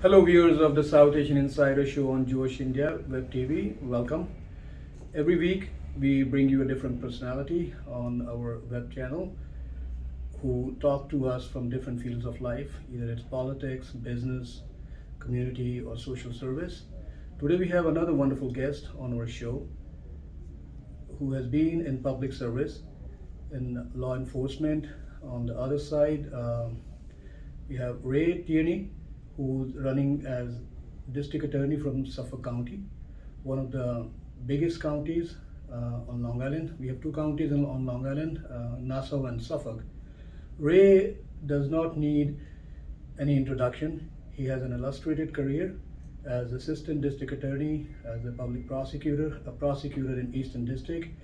Hello, viewers of the South Asian Insider Show on Jewish India WebTV. Welcome. Every week, we bring you a different personality on our web channel who talk to us from different fields of life, either it's politics, business, community, or social service. Today, we have another wonderful guest on our show who has been in public service in law enforcement. On the other side, we have Ray Tierney, who's running as district attorney from Suffolk County, one of the biggest counties on Long Island. We have two counties on Long Island, Nassau and Suffolk. Ray does not need any introduction. He has an illustrated career as assistant district attorney, as a public prosecutor, a prosecutor in Eastern District,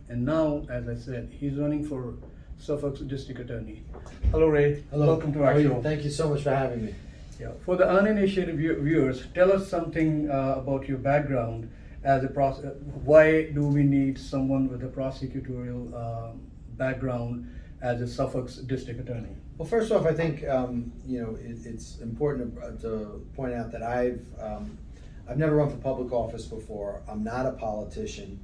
and now, as I said, he's running for Suffolk's district attorney. Hello, Ray. Hello. Welcome to How our are you? show. Thank you so much for having me. Yeah. For the uninitiated viewers, tell us something about your background as a why do we need someone with a prosecutorial background as a Suffolk's district attorney? Well, first off, I think it's important to point out that I've never run for public office before. I'm not a politician.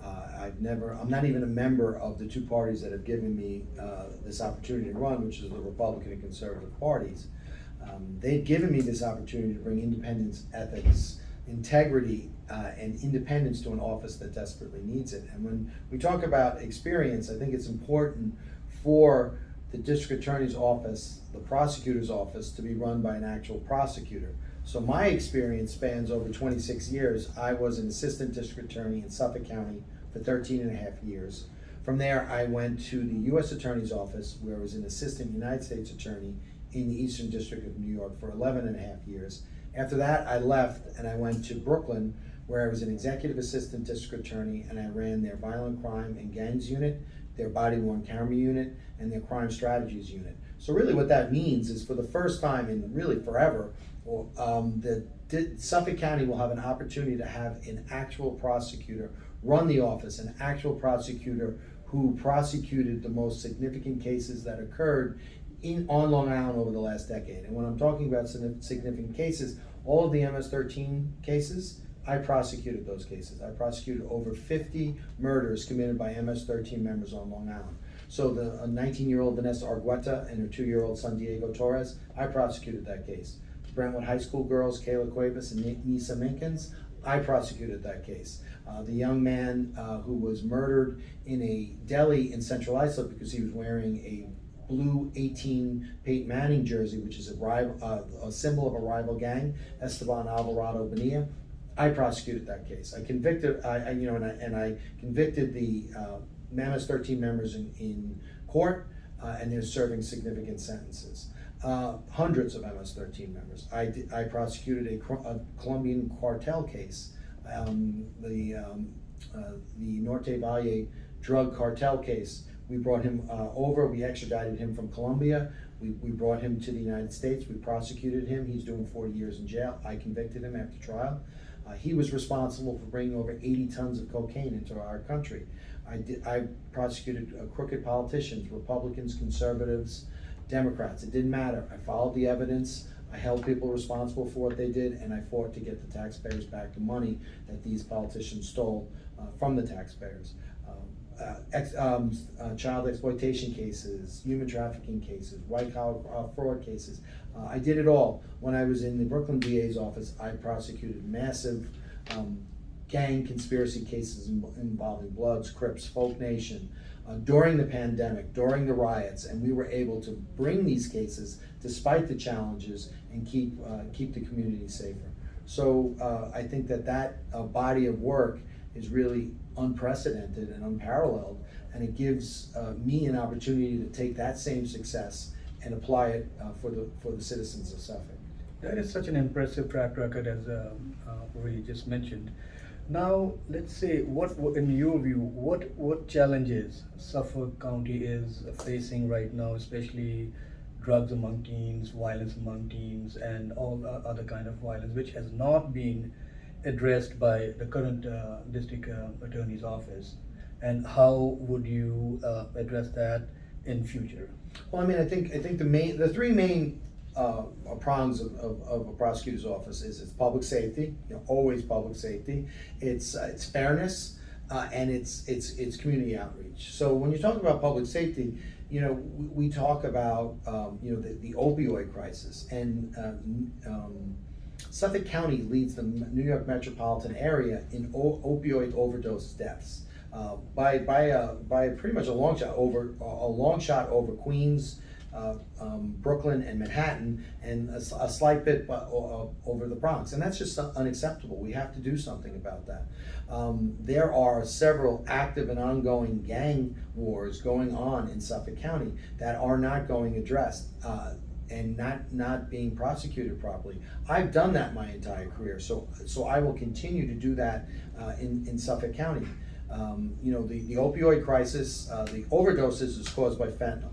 I'm not even a member of the two parties that have given me this opportunity to run, which is the Republican and Conservative parties. They've given me this opportunity to bring independence, ethics, integrity, and independence to an office that desperately needs it. And when we talk about experience, I think it's important for the district attorney's office, the prosecutor's office, to be run by an actual prosecutor. So my experience spans over 26 years. I was an assistant district attorney in Suffolk County for 13 and a half years. From there, I went to the U.S. Attorney's Office, where I was an assistant United States attorney in the Eastern District of New York for 11 and a half years. After that, I left and I went to Brooklyn, where I was an executive assistant district attorney, and I ran their violent crime and gangs unit, their body-worn camera unit, and their crime strategies unit. So really what that means is, for the first time in really forever, Suffolk County will have an opportunity to have an actual prosecutor run the office, an actual prosecutor who prosecuted the most significant cases that occurred on Long Island over the last decade. And when I'm talking about significant cases, all of the MS-13 cases, I prosecuted those cases. I prosecuted over 50 murders committed by MS-13 members on Long Island. So the 19-year-old Vanessa Argueta and her 2-year-old son Diego Torres, I prosecuted that case. The Brentwood High School girls, Kayla Cuevas and Nisa Minkins, I prosecuted that case. The young man who was murdered in a deli in Central Islip because he was wearing a blue 18 Peyton Manning jersey, which is a symbol of a rival gang, Esteban Alvarado Bonilla. I prosecuted that case. I convicted, I convicted the MS-13 members in court, and they're serving significant sentences. Hundreds of MS-13 members. I prosecuted a Colombian cartel case, the Norte Valle drug cartel case. We brought him over, we extradited him from Colombia, we brought him to the United States, we prosecuted him, he's doing 40 years in jail. I convicted him after trial. He was responsible for bringing over 80 tons of cocaine into our country. I prosecuted crooked politicians, Republicans, conservatives, Democrats. It didn't matter. I followed the evidence, I held people responsible for what they did, and I fought to get the taxpayers back the money that these politicians stole from the taxpayers. Child exploitation cases, human trafficking cases, white-collar fraud cases. I did it all. When I was in the Brooklyn DA's office, I prosecuted massive gang conspiracy cases involving Bloods, Crips, Folk Nation, during the pandemic, during the riots, and we were able to bring these cases despite the challenges and keep the community safer. So I think that body of work is really unprecedented and unparalleled, and it gives me an opportunity to take that same success and apply it for the citizens of Suffolk. That is such an impressive track record, as Ray just mentioned. Now, let's say, what in your view, what challenges Suffolk County is facing right now, especially drugs among teens, violence among teens, and all other kind of violence, which has not been addressed by the current district attorney's office, and how would you address that in future? Well, I mean, I think the three main prongs of a prosecutor's office is it's public safety, always public safety. It's fairness, and it's community outreach. So when you talk about public safety, we talk about the opioid crisis, and Suffolk County leads the New York metropolitan area in opioid overdose deaths by pretty much a long shot over Queens, Brooklyn, and Manhattan, and a slight bit over the Bronx, and that's just unacceptable. We have to do something about that. There are several active and ongoing gang wars going on in Suffolk County that are not going addressed. And not being prosecuted properly. I've done that my entire career, so I will continue to do that in Suffolk County. The opioid crisis, the overdoses is caused by fentanyl.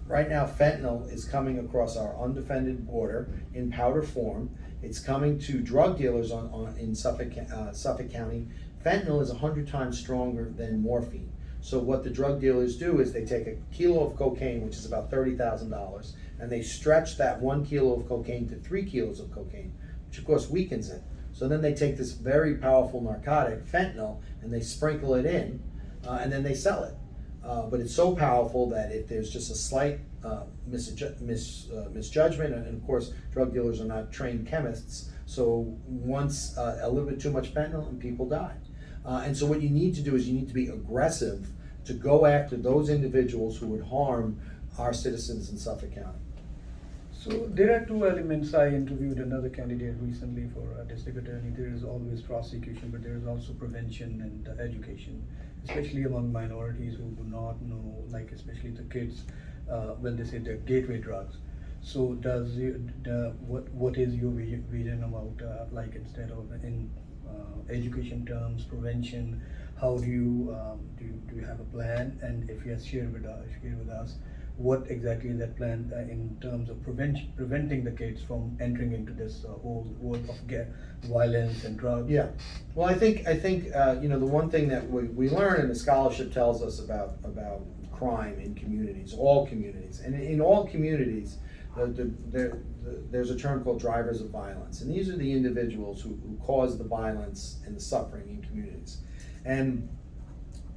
Right now, fentanyl is coming across our undefended border in powder form. It's coming to drug dealers in Suffolk County. Fentanyl is 100 times stronger than morphine. So what the drug dealers do is they take a kilo of cocaine, which is about $30,000, and they stretch that 1 kilo of cocaine to 3 kilos of cocaine, which of course weakens it. So then they take this very powerful narcotic, fentanyl, and they sprinkle it in, and then they sell it. But it's so powerful that if there's just a slight misjudgment, and of course drug dealers are not trained chemists, so once a little bit too much fentanyl and people die. And so what you need to do is you need to be aggressive to go after those individuals who would harm our citizens in Suffolk County. So there are two elements. I interviewed another candidate recently for a district attorney. There is always prosecution, but there is also prevention and education, especially among minorities who do not know, like especially the kids, when they say they're gateway drugs. So what is your vision about like instead of in education terms, prevention? How do you have a plan? And if yes, share with us. What exactly is that plan in terms of preventing the kids from entering into this whole world of violence and drugs? Yeah, well, I think the one thing that we learn and the scholarship tells us about crime in communities, all communities, and in all communities, there's a term called drivers of violence, and these are the individuals who cause the violence and the suffering in communities. And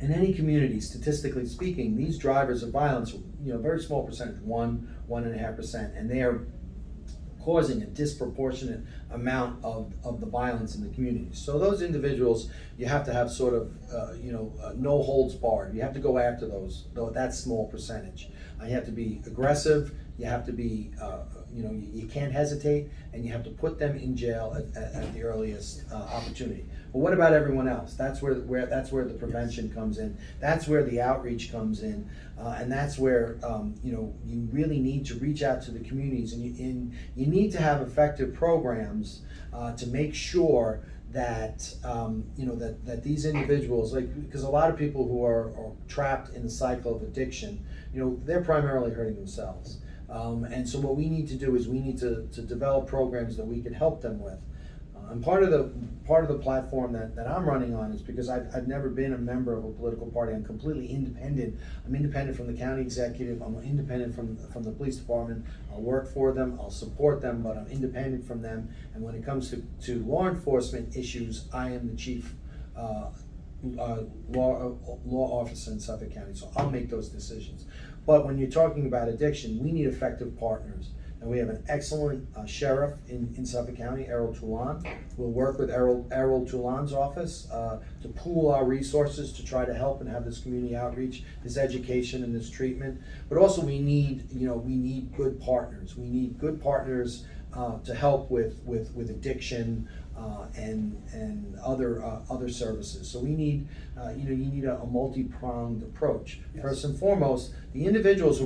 in any community, statistically speaking, these drivers of violence, very small percentage, 1.5%, and they are causing a disproportionate amount of the violence in the community. So those individuals, you have to have sort of, no holds barred. You have to go after that small percentage. You have to be aggressive. You have to be, you can't hesitate, and you have to put them in jail at the earliest opportunity. But what about everyone else? That's where the prevention comes in. That's where the outreach comes in, and that's where you really need to reach out to the communities, and you need to have effective programs to make sure that that these individuals, because a lot of people who are trapped in the cycle of addiction, they're primarily hurting themselves. And so what we need to do is we need to develop programs that we can help them with. And part of the platform that I'm running on is because I've never been a member of a political party. I'm completely independent. I'm independent from the county executive. I'm independent from the police department. I'll work for them. I'll support them, but I'm independent from them. And when it comes to law enforcement issues, I am the chief law officer in Suffolk County. So I'll make those decisions. But when you're talking about addiction, we need effective partners. And we have an excellent sheriff in Suffolk County, Errol Toulon. We'll work with Errol Toulon's office to pool our resources to try to help and have this community outreach, this education, and this treatment. But also we need good partners. We need good partners to help with addiction and other services. So we need you need a multi-pronged approach. Yes. First and foremost, the individuals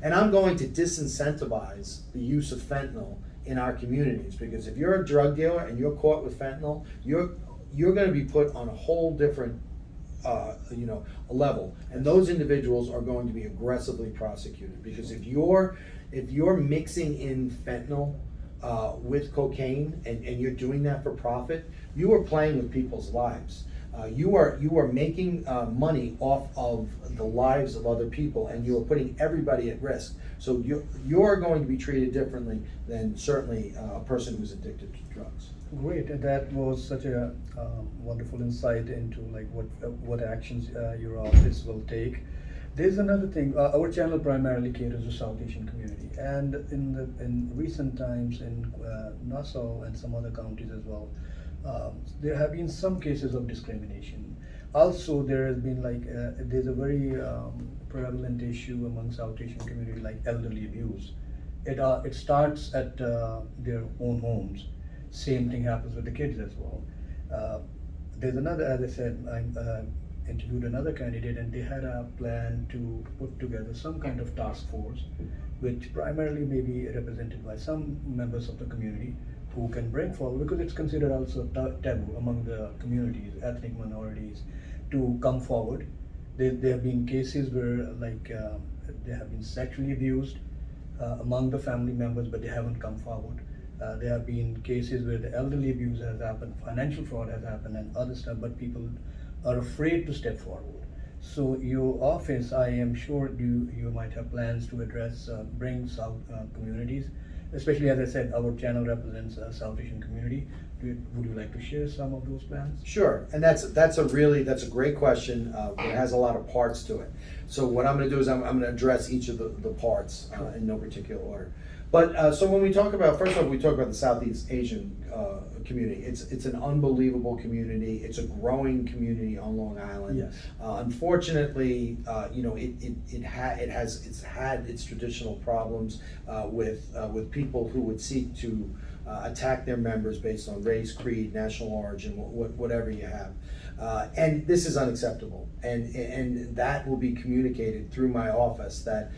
and I'm going to disincentivize the use of fentanyl in our communities, because if you're a drug dealer and you're caught with fentanyl, you're going to be put on a whole different level, and those individuals are going to be aggressively prosecuted, because if you're mixing in fentanyl with cocaine and you're doing that for profit, you are playing with people's lives. You are making money off of the lives of other people, and you are putting everybody at risk. So you're going to be treated differently than certainly a person who's addicted to drugs. Great, and that was such a wonderful insight into like what actions your office will take. There's another thing. Our channel primarily caters to South Asian community, and in recent times in Nassau and some other counties as well, there have been some cases of discrimination. Also, there has been like there's a very prevalent issue among South Asian community like elderly abuse. It starts at their own homes. Same thing happens with the kids as well. There's another, as I said, I interviewed another candidate, and they had a plan to put together some kind of task force, which primarily may be represented by some members of the community who can bring forward, because it's considered also taboo among the communities, ethnic minorities, to come forward. There have been cases where like they have been sexually abused among the family members, but they haven't come forward. There have been cases where the elderly abuse has happened, financial fraud has happened, and other stuff, but people are afraid to step forward. So your office, I am sure you might have plans to address, bring South communities, especially as I said, our channel represents a South Asian community. Would you like to share some of those plans? Sure, and that's a great question. It has a lot of parts to it. So what I'm going to do is I'm going to address each of the parts in no particular order. But so when we talk about, first of all, we talk about the Southeast Asian community. It's an unbelievable community. It's a growing community on Long Island. Yes. Unfortunately, it's had its traditional problems with people who would seek to attack their members based on race, creed, national origin, whatever you have. And this is unacceptable, and that will be communicated through my office, that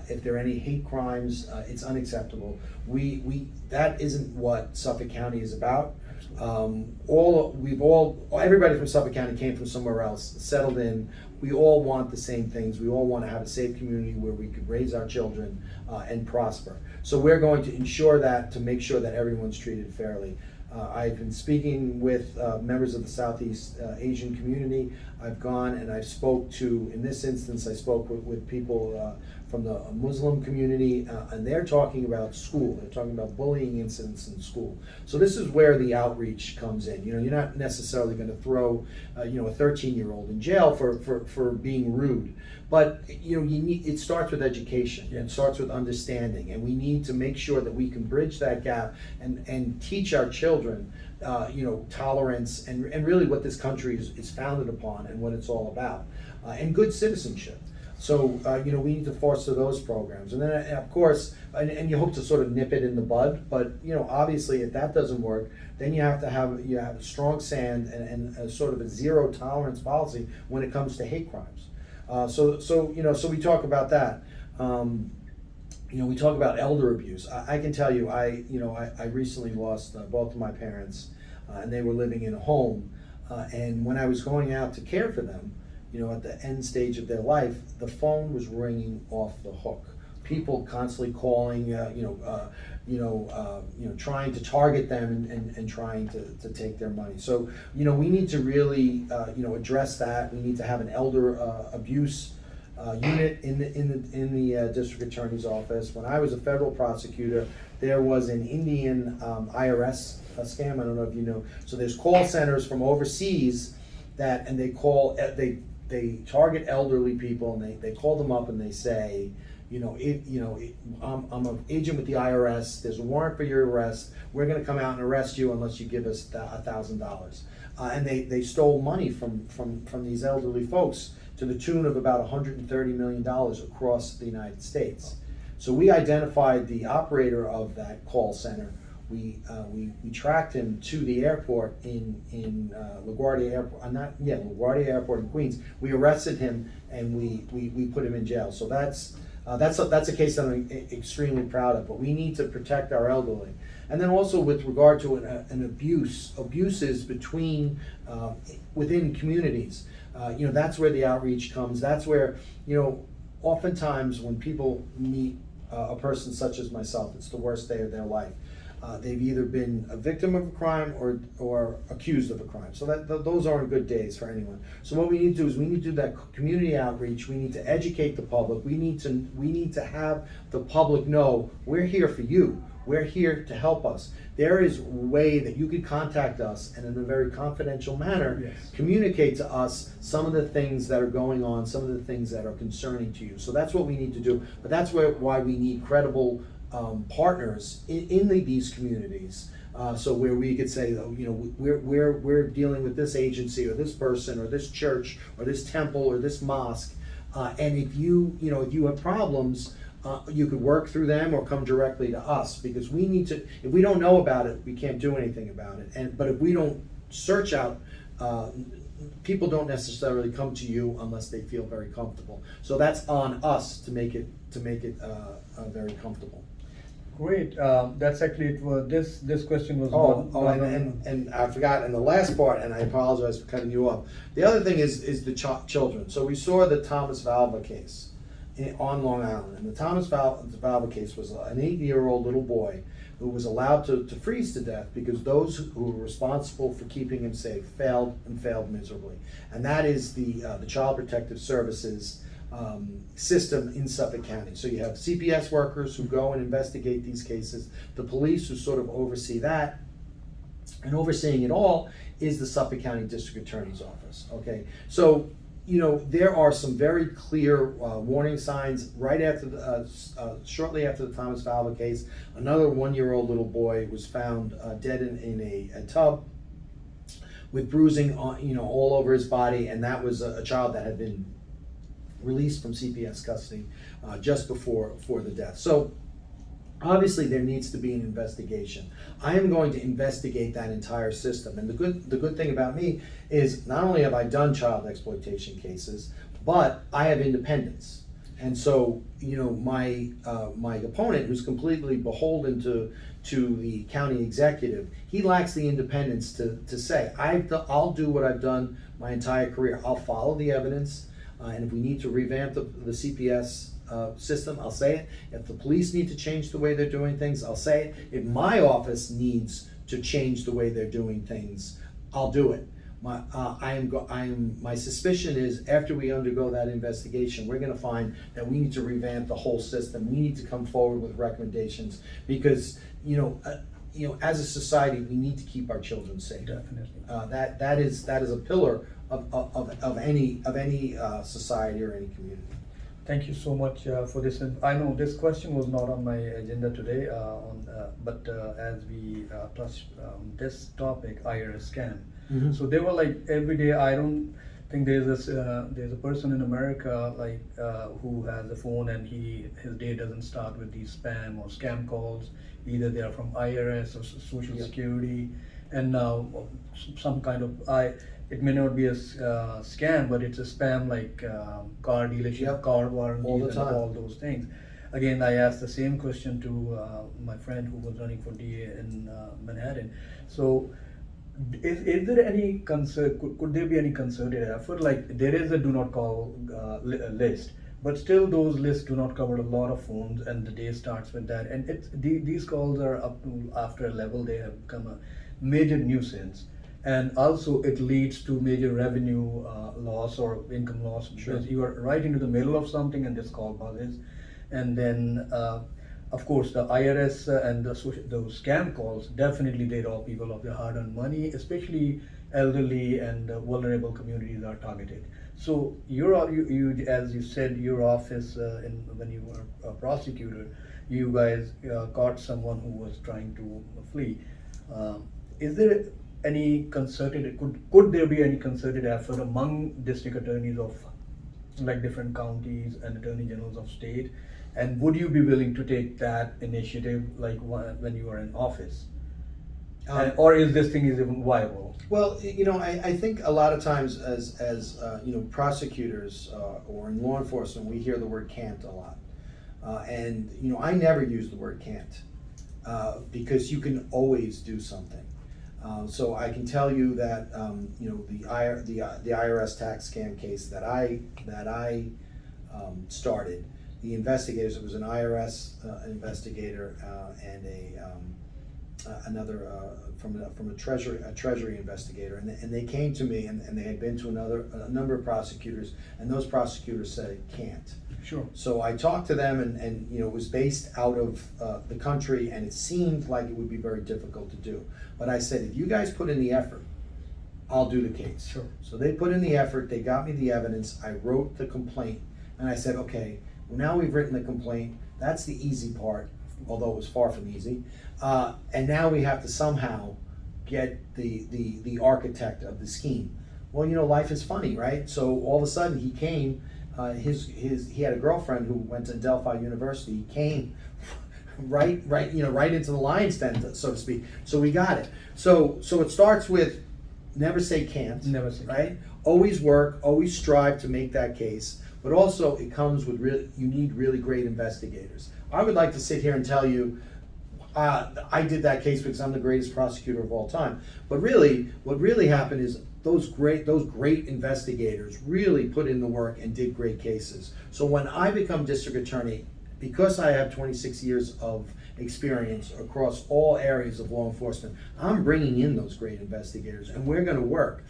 if there are any hate crimes, it's unacceptable. That isn't what Suffolk County is about. Everybody from Suffolk County came from somewhere else, settled in. We all want the same things. We all want to have a safe community where we could raise our children and prosper. So we're going to ensure that, to make sure that everyone's treated fairly. I've been speaking with members of the Southeast Asian community. I've gone and I've spoke to, in this instance, I spoke with people from the Muslim community, and they're talking about school. They're talking about bullying incidents in school. So this is where the outreach comes in. You know, you're not necessarily going to throw, a 13-year-old in jail for being rude. But it starts with education. Yes. It starts with understanding, and we need to make sure that we can bridge that gap and teach our children, tolerance and really what this country is founded upon and what it's all about, and good citizenship. So we need to foster those programs, and then of course, and you hope to sort of nip it in the bud. But obviously, if that doesn't work, then you have a strong stand and a sort of a zero tolerance policy when it comes to hate crimes. So we talk about that. We talk about elder abuse. I can tell you, I recently lost both of my parents, and they were living in a home. And when I was going out to care for them, at the end stage of their life, the phone was ringing off the hook. People constantly calling, trying to target them and trying to take their money. So, we need to really, address that. We need to have an elder abuse unit in the district attorney's office. When I was a federal prosecutor, there was an Indian IRS scam. I don't know if you know. So there's call centers from overseas and they target elderly people, and they call them up and they say, I'm an agent with the IRS. There's a warrant for your arrest. We're going to come out and arrest you unless you give us $1,000. And they stole money from these elderly folks to the tune of about $130 million across the United States. So we identified the operator of that call center. We tracked him to the airport in LaGuardia Airport. LaGuardia Airport in Queens. We arrested him and we put him in jail. So that's a case that I'm extremely proud of. But we need to protect our elderly. And then also with regard to an abuses within communities. That's where the outreach comes. That's where, oftentimes when people meet a person such as myself, it's the worst day of their life. they've either been a victim of a crime or accused of a crime. So those aren't good days for anyone. So what we need to do is we need to do that community outreach. We need to educate the public. We need to have the public know we're here for you. We're here to help us. There is a way that you can contact us and in a very confidential manner, Yes. communicate to us some of the things that are going on, some of the things that are concerning to you. So that's what we need to do. But that's why we need credible partners in these communities. So where we could say, oh, you know, we're dealing with this agency or this person or this church or this temple or this mosque, and if you have problems, you could work through them or come directly to us, because we need to. If we don't know about it, we can't do anything about it. But if we don't search out, people don't necessarily come to you unless they feel very comfortable. So that's on us to make it very comfortable. Great. That's actually it. Was this question was. And I forgot in the last part, and I apologize for cutting you off. The other thing is the children. So we saw the Thomas Valva case on Long Island, and the Thomas Valva case was an 8-year-old little boy who was allowed to freeze to death because those who were responsible for keeping him safe failed miserably, and that is the Child Protective Services system in Suffolk County. So you have CPS workers who go and investigate these cases, the police who sort of oversee that, and overseeing it all is the Suffolk County District Attorney's Office. Okay, so there are some very clear warning signs. Right after shortly after the Thomas Valva case, another 1-year-old little boy was found dead in a tub with bruising all over his body, and that was a child that had been released from CPS custody just before the death. So obviously there needs to be an investigation. I am going to investigate that entire system. And the good thing about me is not only have I done child exploitation cases, but I have independence. And so, my opponent, who's completely beholden to the county executive, he lacks the independence to say, I'll do what I've done my entire career. I'll follow the evidence. And if we need to revamp the CPS system, I'll say it. If the police need to change the way they're doing things, I'll say it. If my office needs to change the way they're doing things, I'll do it. My suspicion is after we undergo that investigation, we're going to find that we need to revamp the whole system. We need to come forward with recommendations because as a society, we need to keep our children safe. Definitely. That is a pillar of any society or any community. Thank you so much for this. And I know this question was not on my agenda today, but as we touched this topic, IRS scam. Mm-hmm. So they were like every day. I don't think there's a person in America who has a phone and his day doesn't start with these spam or scam calls. Either they are from IRS or Social Security, and now some kind of it may not be a scam, but it's a spam like car dealership, car warranties, and all those things. Again, I asked the same question to my friend who was running for DA in Manhattan. So, is there any could there be any concerted effort? Like there is a do not call list, but still those lists do not cover a lot of phones, and the day starts with that. And these calls are up to after a level they have become a major nuisance. And also it leads to major revenue loss or income loss because you are right into the middle of something and this call buzzes. And then of course the IRS and those scam calls, definitely they rob people of their hard-earned money, especially elderly and vulnerable communities are targeted. So you as you said, your office when you were a prosecutor, you guys caught someone who was trying to flee. Is there any concerted, could there be any concerted effort among district attorneys of like different counties and attorney generals of state, and would you be willing to take that initiative like when you are in office, or is this thing even viable? Well, I think a lot of times as prosecutors or in law enforcement, we hear the word can't a lot, and I never use the word can't because you can always do something. So I can tell you that the IRS tax scam case that I started, the investigators, it was an IRS investigator and from a treasury investigator, and they came to me, and they had been to a number of prosecutors, and those prosecutors said can't. Sure. So I talked to them, and it was based out of the country, and it seemed like it would be very difficult to do. But I said, if you guys put in the effort, I'll do the case. Sure. So they put in the effort, they got me the evidence, I wrote the complaint, and I said, okay, well, now we've written the complaint, that's the easy part, although it was far from easy. And now we have to somehow get the architect of the scheme. Well, life is funny, right? So all of a sudden he came, he had a girlfriend who went to Delphi University. He came right into the lion's den, so to speak. So we got it. So it starts with never say can't. Never say right? Always work, always strive to make that case. But also it comes with you need really great investigators. I would like to sit here and tell you, I did that case because I'm the greatest prosecutor of all time. But really, what really happened is those great investigators really put in the work and did great cases. So when I become district attorney, because I have 26 years of experience across all areas of law enforcement, I'm bringing in those great investigators, and we're going to work.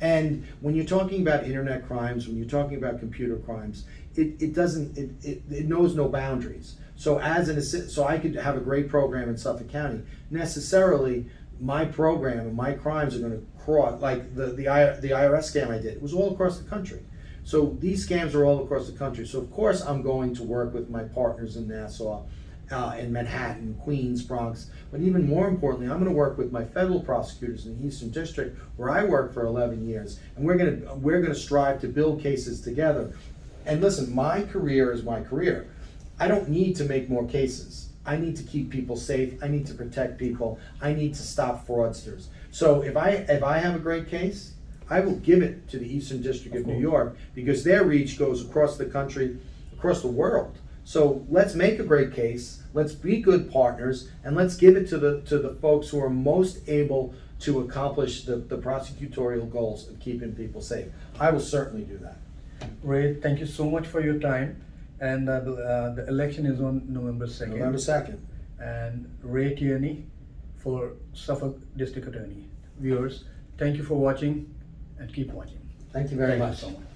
And when you're talking about internet crimes, when you're talking about computer crimes, it knows no boundaries. So so I could have a great program in Suffolk County. Necessarily, my program and my crimes are going to cross, like the IRS scam I did. It was all across the country. So these scams are all across the country. So of course I'm going to work with my partners in Nassau, in Manhattan, Queens, Bronx. But even more importantly, I'm going to work with my federal prosecutors in the Eastern District, where I worked for 11 years, and we're going to strive to build cases together. And listen, my career is my career. I don't need to make more cases. I need to keep people safe. I need to protect people. I need to stop fraudsters. So if I have a great case, I will give it to the Eastern District of New York, because their reach goes across the country, across the world. So let's make a great case, let's be good partners, and let's give it to the folks who are most able to accomplish the prosecutorial goals of keeping people safe. I will certainly do that. Ray, thank you so much for your time. And the election is on November 2nd. November 2nd. And Ray Tierney for Suffolk District Attorney. Viewers, thank you for watching, and keep watching. Thank you very much. Thank you so much.